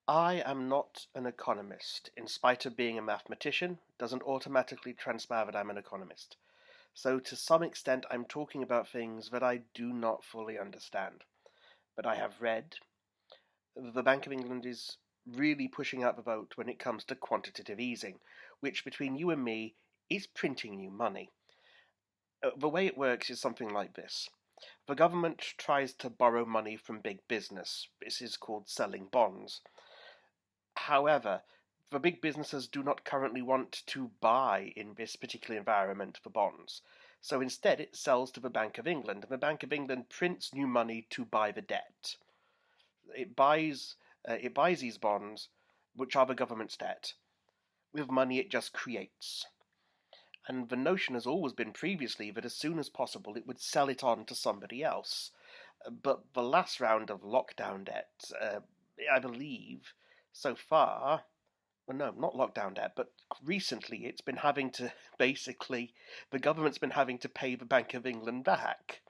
I am not an economist. In spite of being a mathematician, doesn't automatically transpire that I'm an economist. So to some extent I'm talking about things that I do not fully understand. But I have read the Bank of England is really pushing out the boat when it comes to quantitative easing, which between you and me is printing new money. The way it works is something like this. The government tries to borrow money from big business. This is called selling bonds. However, the big businesses do not currently want to buy in this particular environment for bonds. So instead it sells to the Bank of England, and the Bank of England prints new money to buy the debt. It buys these bonds, which are the government's debt, with money it just creates. And the notion has always been previously that as soon as possible it would sell it on to somebody else. But the last round of lockdown debt, I believe, so far, well, no, not lockdown debt, but recently it's been having to basically, the government's been having to pay the Bank of England back.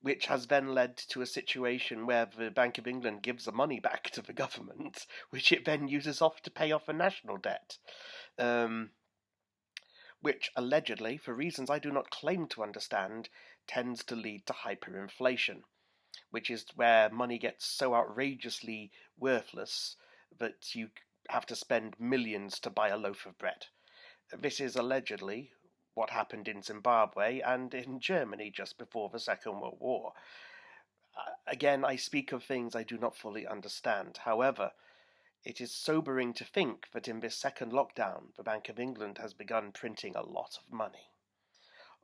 Which has then led to a situation where the Bank of England gives the money back to the government, which it then uses off to pay off the national debt. Which allegedly, for reasons I do not claim to understand, tends to lead to hyperinflation, which is where money gets so outrageously worthless that you have to spend millions to buy a loaf of bread. This is allegedly what happened in Zimbabwe and in Germany just before the Second World War. Again, I speak of things I do not fully understand. However, it is sobering to think that in this second lockdown, the Bank of England has begun printing a lot of money.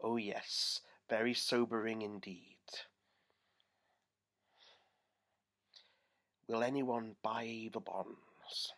Oh yes, very sobering indeed. Will anyone buy the bonds?